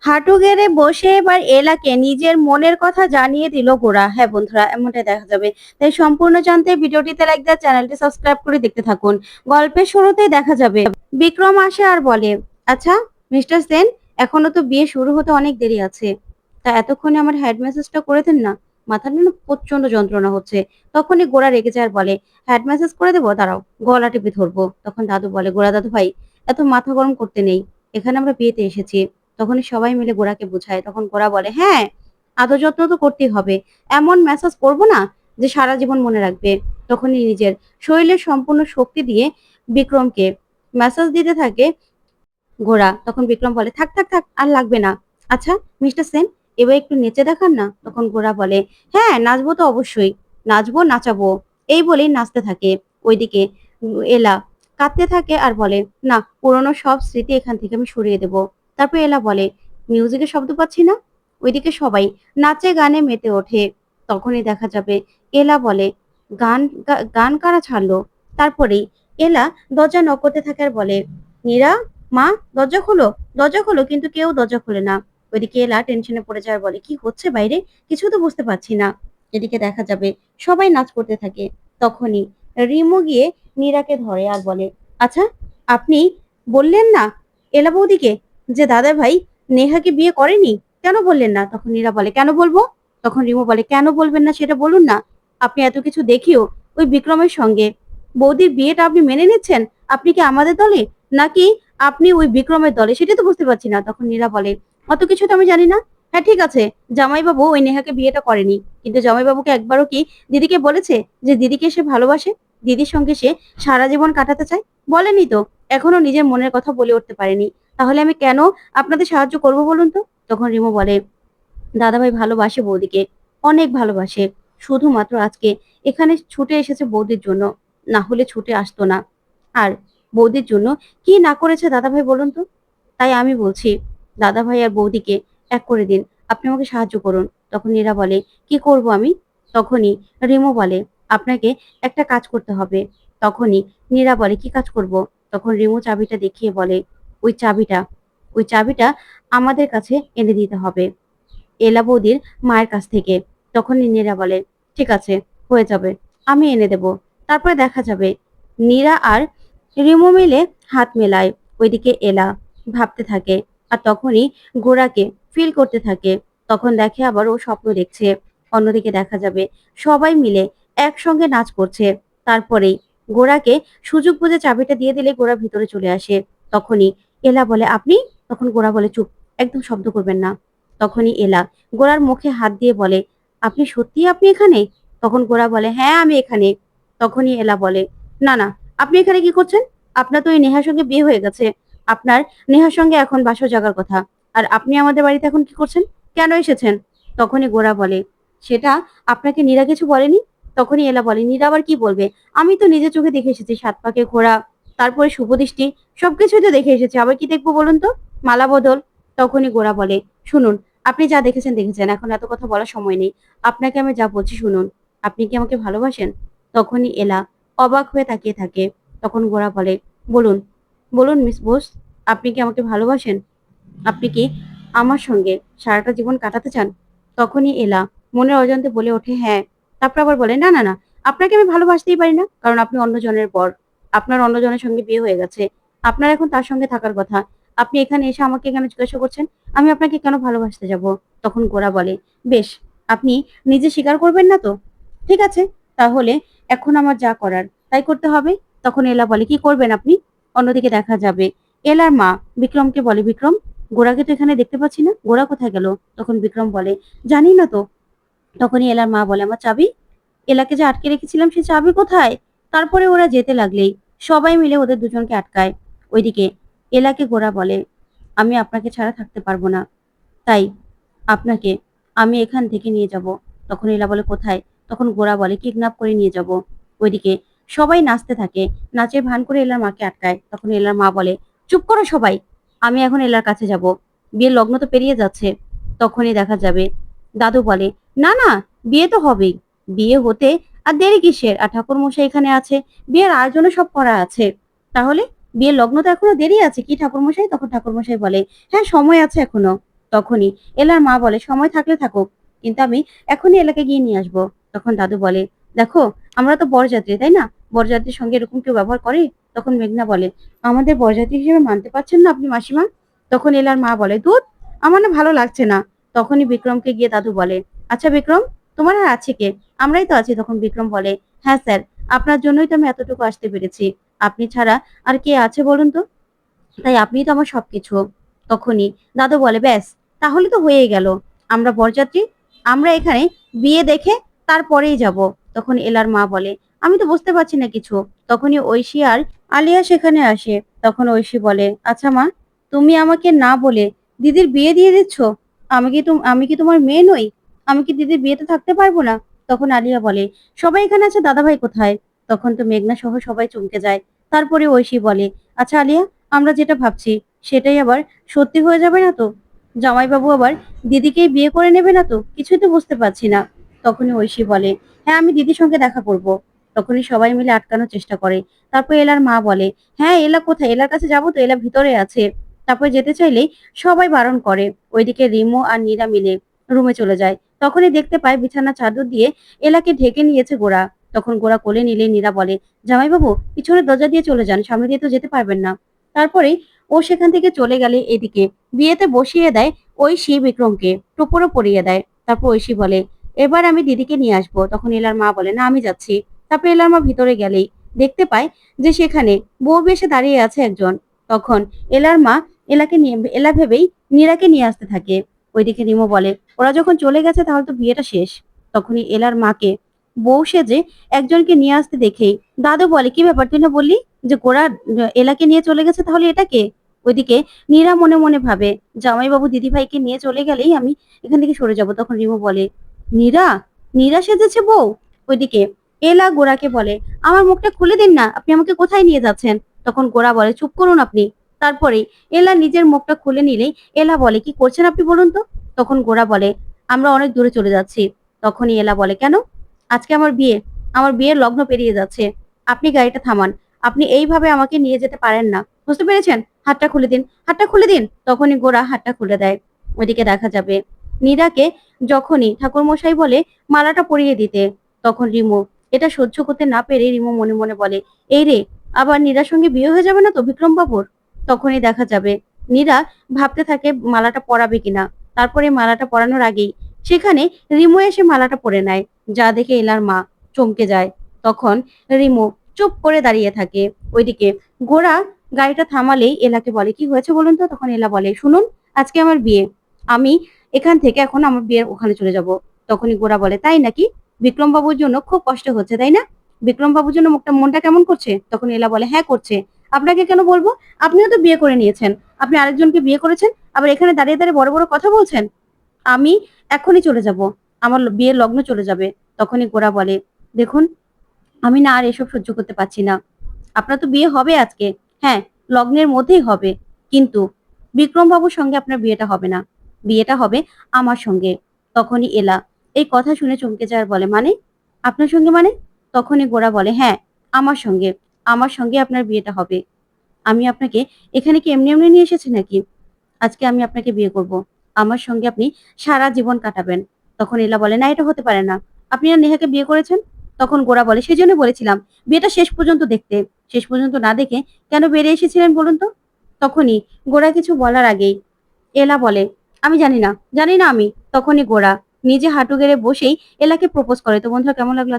হাঁটু গেড়ে বসে এবার এলাকে নিজের মনের কথা জানিয়ে দিল গোরা। হ্যাঁ বন্ধুরা, এমনটাই দেখা যাবে। তাই সম্পূর্ণ জানতে ভিডিওটিতে লাইক দিয়ে চ্যানেলটি সাবস্ক্রাইব করে দেখতে থাকুন। গল্পের শুরুতেই দেখা যাবে বিক্রম আসে আর বলে, আচ্ছা মিস্টার সেন, এখনো তো বিয়ে শুরু হতে অনেক দেরি আছে, তা এতক্ষণে আমার হেড ম্যাসেজটা করে দেন না, মাথার না প্রচন্ড যন্ত্রণা হচ্ছে। তখনই গোরা রেগে যায় আর বলে, হেড ম্যাসেজ করে দেবো, দাঁড়াও গলা টিপে ধরবো। তখন দাদু বলে, গোরা দাদু ভাই, এত মাথা গরম করতে নেই, এখানে আমরা বিয়েতে এসেছি। তখনই সবাই মিলে গোরাকে বোঝায়। তখন গোরা বলে, হ্যাঁ আদর যত্ন তো করতেই হবে, এমন মেসেজ করবো না যে সারা জীবন মনে রাখবে। তখনই নিজের শরীরের সম্পূর্ণ শক্তি দিয়ে বিক্রমকে মেসেজ দিতে থাকে গোরা। তখন বিক্রম বলে, থাক থাক থাক, আর লাগবে না। আচ্ছা মিস্টার সেন, এবার একটু নেচে দেখান না। তখন গোরা বলে, হ্যাঁ নাচবো তো অবশ্যই, নাচবো নাচাবো। এই বলেই নাচতে থাকে। ওইদিকে এলা কাঁদতে থাকে আর বলে, না পুরনো সব স্মৃতি এখান থেকে আমি সরিয়ে দেব। তারপর এলা বলে, মিউজিকের শব্দ পাচ্ছি না। ওইদিকে সবাই নাচে গানে মেতে ওঠে। তখনই দেখা যাবে এলা বলে, গান কারা ছাড়লো। তারপরেই এলা দরজা নক করতে থাকে আর বলে, নীরা, মা, দরজা খোলো, দরজা খোলো। কিন্তু কেউ দরজা খোলে না। ওইদিকে এলা টেনশনে পড়ে যায় আর বলে, কি হচ্ছে বাইরে, কিছু তো বুঝতে পারছি না। এদিকে দেখা যাবে সবাই নাচ করতে থাকে। তখনই রিমু গিয়ে নীরাকে ধরে আর বলে, আচ্ছা আপনি বললেন না এলা বৌদিকে যে দাদা ভাই নেহাকে বিয়ে করেনি, কেন বললেন না? তখন নীরা বলে, কেন বলবো? তখন রিমু বলে, কেন বলবেন না সেটা বলুন না। আপনি এত কিছু দেখিও ওই বিক্রমের সঙ্গে বৌদির বিয়েটা আপনি মেনে নিচ্ছেন। আপনি কি আমাদের দলে নাকি আপনি ওই বিক্রমের দলে, সেটা তো বুঝতে পারছি না। তখন নীরা বলে, অত কিছু তো আমি জানি না। হ্যাঁ ঠিক আছে, জামাইবাবু ওই নেহাকে বিয়েটা করেনি, কিন্তু জামাইবাবুকে একবারও কি দিদিকে বলেছে যে দিদিকে সে ভালোবাসে, দিদির সঙ্গে সে সারা জীবন কাটাতে চায়? বলেনি তো, এখনো নিজের মনের কথা বলে উঠতে পারেনি। তাহলে আমি কেন আপনাদের সাহায্য করব বলুন তো? তখন রিমু বলে, দাদাভাই ভালোবাসে বৌদিকে, অনেক ভালোবাসে, শুধুমাত্র আজকে এখানে ছুটে এসেছে বৌদির জন্য, না হলে ছুটে আসতো না। আর বৌদির জন্য কি না করেছে দাদাভাই বলুন তো? তাই আমি বলছি, দাদাভাই আর বৌদিকে এক করে দিন, আপনি আমাকে সাহায্য করুন। তখন নীরা বলে, কি করব আমি? তখনই রিমু বলে, আপনাকে একটা কাজ করতে হবে। তখনই নীরা বলে, কি কাজ করব? তখন রিমু চাবিটা দেখিয়ে বলে, ওই চাবিটা ওই চাবিটা আমাদের কাছে এনে দিতে হবে, এলা বৌদির মায়ের কাছ থেকে। তখন নীরা বলে, ঠিক আছে, হয়ে যাবে, আমি এনে দেব। তারপরে দেখা যাবে নীরা আর রিমু মিলে হাত মেলায়। ওইদিকে এলা ভাবতে থাকে আর তখনই গোরাকে ফিল করতে থাকে। তখন দেখে আবার ও স্বপ্ন দেখছে। অন্যদিকে দেখা যাবে সবাই মিলে একসঙ্গে নাচ করছে। তারপরেই গোরাকে সুযোগ বুঝে চাবিটা দিয়ে দিলে গোরা ভিতরে চলে আসে। তখনই এলা বলে, আপনি? তখন গোরা বলে, চুপ, একদম শব্দ করবেন না। তখনই এলা গোরার মুখে হাত দিয়ে বলে, আপনি সত্যি আপনি এখানে? তখন গোরা বলে, হ্যাঁ আমি এখানে। তখনই এলা বলে, না না, আপনি এখানে কি করছেন? আপনার তো ওই নেহার সঙ্গে বিয়ে হয়ে গেছে, আপনার নেহার সঙ্গে এখন বাসর জাগার কথা, আর আপনি আমাদের বাড়িতে এখন কি করছেন? কেন এসেছেন? তখনই গোরা বলে, সেটা আপনাকে নীরা কিছু বলেনি? তখনই এলা বলে, নীরা আবার কি বলবে? আমি তো নিজের চোখে দেখে এসেছি, সাত পাকে ঘোড়া, তারপরে শুভদৃষ্টি, সবকিছুই তো দেখে এসেছি, আবার কি দেখবো বলুন তো? মালা বদল। তখনই গোরা বলে, শুনুন, আপনি যা দেখেছেন দেখেছেন, এখন এত কথা বলার সময় নেই। আপনাকে আমি যা বলছি শুনুন, আপনি কি আমাকে ভালোবাসেন? তখনই এলা অবাক হয়ে তাকিয়ে থাকে। তখন গোরা বলে, বলুন, বলুন মিস বোস, আপনি কি আমাকে ভালোবাসেন? আপনি কি আমার সঙ্গে সারাটা জীবন কাটাতে চান? তখনই এলা মনের অজান্তে বলে ওঠে, হ্যাঁ। তারপর আবার বলে, না না না, আপনাকে আমি ভালোবাসতেই পারি না, কারণ আপনি অন্যজনের পর, আপনার অন্যজনের সঙ্গে বিয়ে হয়ে গেছে, আপনার এখন তার সঙ্গে থাকার কথা। আপনি এখানে এসে আমাকে কেন জিজ্ঞাসা করছেন আমি আপনাকে কেন ভালোবাসতে যাব? তখন গোরা বলে, বেশ, আপনি নিজে স্বীকার করবেন না তো? ঠিক আছে, তাহলে এখন আমার যা করার তাই করতে হবে। তখন এলা বলে, কি করবেন আপনি? অন্যদিকে দেখা যাবে এলার মা বিক্রমকে বলে, বিক্রম, গোরাকে তো এখানে দেখতে পাচ্ছি না, গোরা কোথায় গেল? তখন বিক্রম বলে, জানি না তো। তখনই এলার মা বলে, আমার চাবি, এলাকে যে আটকে রেখেছিলাম সে চাবি কোথায়? তারপরে ওরা যেতে লাগলেই সবাই মিলে ওদের দুজনকে আটকায়। ওইদিকে এলাকে গোরা বলে, আমি আপনাকে ছাড়া থাকতে পারবো না, তাই আপনাকে আমি এখান থেকে নিয়ে যাব। তখন এলা বলে, কোথায়? তখন গোরা বলে, কিডন্যাপ করে নিয়ে যাব। ওইদিকে সবাই নাচতে থাকে, নাচের ভান করে এলার মাকে আটকায়। তখন এলার মা বলে, চুপ করো সবাই, আমি এখন এলার কাছে যাব, বিয়ের লগ্ন তো পেরিয়ে যাচ্ছে। তখনই দেখা যাবে দাদু বলে, না না, বিয়ে তো হবেই, বিয়ে হতে আর দেরি কিসের? আর ঠাকুর মশাই এখানে আছে, বিয়ের আয়োজনও সব করা আছে, তাহলে বিয়ের লগ্ন তো এখনো দেরি আছে কি ঠাকুর মশাই? তখন ঠাকুর মশাই বলে, হ্যাঁ সময় আছে এখনো। তখনই এলার মা বলে সময় থাকলে থাকুক, কিন্তু আমি এখনই এলাকে গিয়ে নিয়ে আসবো। তখন দাদু বলে দেখো আমরা তো বরযাত্রী তাই না, বরযাত্রীর সঙ্গে এরকম কেউ ব্যবহার করে? তখন মেঘনা বলে আমাদের বরযাত্রী হিসেবে মানতে পারছেন না আপনি মাসিমা? তখন এলার মা বলে ধুৎ, আমার না ভালো লাগছে না। তখনই বিক্রমকে গিয়ে দাদু বলে আচ্ছা বিক্রম, তোমার আর আছে কে? আমরাই তো আছি। তখন বিক্রম বলে হ্যাঁ স্যার, আপনার জন্যই তো আমি এতটুকু আসতে পেরেছি। আপনি ছাড়া আর কে আছে বলুন তো, তাই আপনিই তো আমার সবকিছু। তখনই দাদু বলে ব্যাস, তাহলে তো হয়েই গেল। আমরা বরযাত্রী, আমরা এখানে বিয়ে দেখে তারপরেই যাব। তখন এলার মা বলে আমি তো বুঝতে পারছি না কিছু। তখনই ঐশী আর আলিয়া সেখানে আসে। তখন ঐশী বলে আচ্ছা মা, তুমি আমাকে না বলে দিদির বিয়ে দিয়ে দিচ্ছ? আমি কি তোমার মেয়ে নই? আমি কি দিদির বিয়েতে থাকতে পারবো না? তখন আলিয়া বলে সবাই এখানে আছে, দাদাভাই কোথায়? তখন তো মেঘনা সহ সবাই চমকে যায়। তারপরে ঐশী বলে আচ্ছা আলিয়া, আমরা যেটা ভাবছি সেটাই আবার সত্যি হয়ে যাবে না তো? জামাইবাবু আবার দিদিকেই বিয়ে করে নেবে না তো? কিছুই তো বুঝতে পারছি না। তখনই ঐশী বলে হ্যাঁ আমি দিদির সঙ্গে দেখা করব। তখনই সবাই মিলে আটকানোর চেষ্টা করে। তারপর এলার মা বলে হ্যাঁ এলা কোথায়, এলার কাছে যাবো তো, এলা ভিতরে আছে। তারপরে যেতে চাইলেই সবাই বারণ করে। ওইদিকে রিমো আর নীরা মিলে রুমে চলে যায়। তখনই দেখতে পায় বিছানা চাদর দিয়ে এলাকে ঢেকে নিয়েছে গোরা। তখন গোরা কোলে নিলে নীরা বলে জামাইবাবু পিছনের দরজা দিয়ে চলে যান, সামনে দিয়ে তো যেতে পারবেন না। তারপরে ও সেখান থেকে চলে গেলে এদিকে বিয়েতে বসিয়ে দেয় ঐশী বিক্রমকে, টোপরও পরিয়ে দেয়। তারপর ঐশী বলে এবার আমি দিদিকে নিয়ে আসবো। তখন এলার মা বলে না আমি যাচ্ছি। তারপর এলার মা ভিতরে গেলেই দেখতে পায় যে সেখানে বউ বেশে দাঁড়িয়ে আছে একজন। তখন এলার মা এলাকে নিয়ে এলা ভেবেই নীরাকে নিয়ে আসতে থাকে। ওইদিকে রিমো বলে ওরা যখন চলে গেছে তাহলে তো বিয়েটা শেষ। তখনই এলার মাকে বউ সেজে একজনকে নিয়ে আসতে দেখেই দাদু বলে কি ব্যাপার, তুই না বললি যে গোরা এলাকে নিয়ে চলে গেছে, তাহলে এটা কে? ওইদিকে নীরা মনে মনে ভাবে জামাইবাবু দিদিভাইকে নিয়ে চলে গেলেই আমি এখান থেকে সরে যাব। তখন রিমু বলে নীরা, নীরা সেজেছে বউ? ওইদিকে এলা গোরাকে বলে আমার মুখটা খুলে দিন না, আপনি আমাকে কোথায় নিয়ে যাচ্ছেন? তখন গোরা বলে চুপ করুন আপনি। তারপরে এলা নিজের মুখটা খুলে নিলেই এলা বলে কি করছেন আপনি বলুন তো? তখন গোরা বলে আমরা অনেক দূরে চলে যাচ্ছি। তখনই এলা বলে কেন? আজকে আমার বিয়ে, আমার বিয়ের লগ্ন পেরিয়ে যাচ্ছে। আপনি গাড়িটা থামান, আপনি এইভাবে আমাকে নিয়ে যেতে পারেন না, বুঝতে পেরেছেন? হাতটা খুলে দিন, হাতটা খুলে দিন। তখনই গোরা হাতটা খুলে দেয়। ওইদিকে দেখা যাবে নীরাকে যখনই ঠাকুরমশাই বলে মালাটা পরিয়ে দিতে, তখন রিমু এটা সহ্য করতে না পেরে রিমু মনে মনে বলে এই রে, আবার নীরার সঙ্গে বিয়ে হয়ে যাবে না তো বিক্রম বাবুর? তখনই দেখা যাবে নীরা ভাবতে থাকে মালাটা পরাবে কিনা। তারপরে মালাটা পরানোর আগেই সেখানে রিমু এসে মালাটা পরে নেয়, যা দেখে এলার মা চমকে যায়। তখন রিমু চুপ করে দাঁড়িয়ে থাকে। ওইদিকে গোরা গাড়িটা থামালেই এলাকে বলে কি হয়েছে বলুন তো? তখন এলা বলে শুনুন, আজকে আমার বিয়ে, আমি এখান থেকে এখন আমার বিয়ের ওখানে চলে যাব। তখনই গোরা বলে তাই নাকি? বিক্রম বাবুর জন্য খুব কষ্ট হচ্ছে তাই না? বিক্রম বাবুর জন্য মনটা কেমন করছে? তখন এলা বলে হ্যাঁ করছে। আপনাকে কেন বলবো, আপনিও তো বিয়ে করে নিয়েছেন, আপনি আরেকজনকে বিয়ে করেছেন, আবার এখানে দাঁড়িয়ে দাঁড়িয়ে বড় বড় কথা বলছেন। আমি এখনই চলে যাব, আমার বিয়ের লগ্ন চলে যাবে। তখনই গোরা বলে দেখুন, আমি না আর এসব সহ্য করতে পারছি না। আপনার তো বিয়ে হবে আজকে, হ্যাঁ লগ্নের মধ্যেই হবে, কিন্তু বিক্রম বাবুর সঙ্গে আপনার বিয়েটা হবে না, বিয়েটা হবে আমার সঙ্গে। তখনই এলা এই কথা শুনে চমকে যায় আর বলে মানে আপনার সঙ্গে মানে? তখনই গোরা বলে হ্যাঁ আমার সঙ্গে, আমার সঙ্গে আপনার বিয়েটা হবে। আমি আপনাকে এখানে কি এমনি এমনি নিয়ে এসেছি নাকি? আজকে আমি আপনাকে বিয়ে করব, আমার সঙ্গে আপনি সারা জীবন কাটাবেন। তখন এলা বলে না এটা হতে পারে না, আপনি না নেহাকে বিয়ে করেছেন? তখন গোরা বলে সেই জন্য বলেছিলাম বিয়েটা শেষ পর্যন্ত দেখতে, শেষ পর্যন্ত না দেখে কেন বেরিয়ে এসেছিলেন বলুন তো? তখনই গোরা কিছু বলার আগেই এলা বলে আমি জানি না, জানি না আমি। তখনই গোরা নিজে হাঁটু গেড়ে বসেই এলাকে প্রপোজ করে। তো বন্ধুরা কেমন লাগলো